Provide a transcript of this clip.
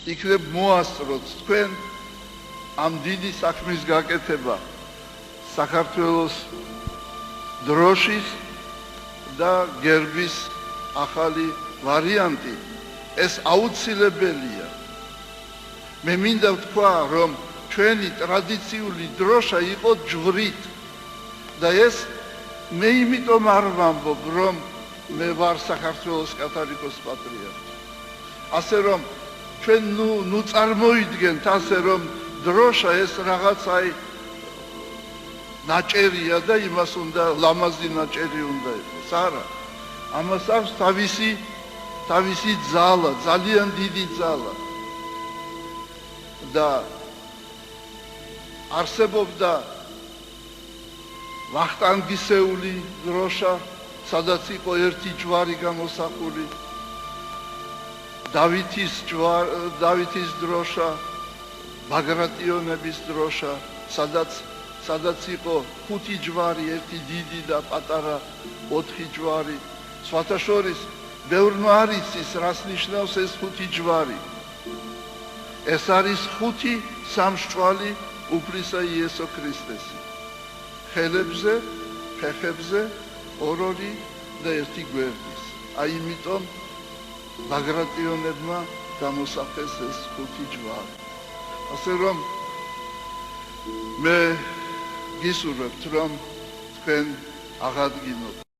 იქნებ მოასწროთ თქვენ ამ დიდი საქმის გაკეთება საქართველოს დროშის და გერბის ახალი ვარიანტი ეს აუცილებელია. მე მინდა ვთქვა, რომ ჩვენი ტრადიციული დროშა იყო ჯვრით და ეს მე იმიტომ არ ვამბობ, რომ მე ვარ საქართველოს კათოლიკოს პატრიარქი. ასე რომ ჩვენ ნუ წარმოიდგენთ ასე რომ დროშა ეს რაღაც აი ნაჭერია და იმას უნდა ლამაზი ნაჭერი უნდა იყოს. არა. ამას აქვს თავისი ძალა, ძალიან დიდი ძალა. და არსებობდა ვახტანგისეული დროშა, სადაც იყო ერთი ჯვარი გამოსახული. დავითის დროშა, ბაგრატიონების დროშა, სადაც იყო 5 ჯვარი, ერთი დიდი და პატარა 4 ჯვარი. სხვათა შორის, ბევრმა არ იცის, რას ნიშნავს ეს 5 ჯვარი. ეს არის 5 სამსჭვალი უფლისა იესო ქრისტესი. ხელებზე, ფეხებზე, 2 და 1 გვერდის. აი იმიტომ ბაგრატიონებმა გამოსახეს ეს 5 ჯვარი. ასე რომ მე გისურვებთ, რომ თქვენ აღადგინოთ